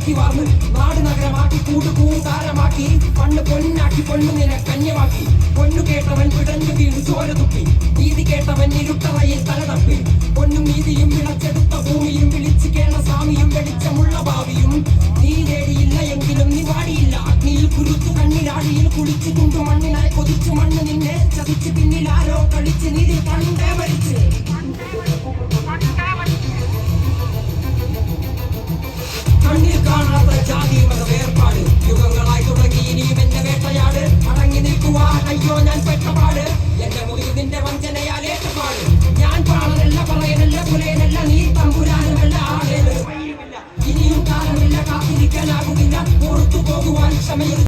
കത്തി വാർന്ന് നാട് നഗരമാക്കി കൂട്ടുകൂതാരമാക്കി പണ്ട് പൊന്നാക്കി പൊണ്ണു നിന്നെ കന്യമാക്കി പൊന്നു കേട്ടവൻ പിടഞ്ഞു വീണു ചോര തുപ്പി നീതി കേട്ടവൻ ഇരുട്ടറയിൽ തല തപ്പി പൊന്നും നീതിയും വിളച്ചെടുത്ത ഭൂമിയും വിളിച്ചു കേണ സ്വാമിയും വെളിച്ചമുള്ള ഭാവിയും നീ നേടിയില്ല എങ്കിലും നീ വാടിയില്ല അഗ്നിയിൽ കുരുത്തു കണ്ണിലാഴിയിൽ കുളിച്ചു കൊണ്ടു മണ്ണിനായി കൊതിച്ചു മണ്ണ് നിന്നെ ചതിച്ചു പിന്നിൽ ആരോ കളിച്ച് നീതി കണ്ടേ മരിച്ച് കണ്ണിൽ കാണാത്ത ജാതി മത വേർപാട് യുഗങ്ങളായി തുടങ്ങി ഇനിയും എന്റെ വേട്ടയാട് അടങ്ങി നിൽക്കുവാൻ അയ്യോ ഞാൻ പെട്ടപാട് എന്റെ മുറിയിൽ നിന്റെ വഞ്ചനയാൽ ഏറ്റപാട് ഞാൻ പാടനല്ല പറയനല്ല പുലയനല്ല നീ തമ്പുരാനുമല്ല ആളേത് ഇനിയും കാലമില്ല കാത്തിരിക്കാനാകുന്നില്ല പുറത്തു പോകുവാൻ ക്ഷമയിൽ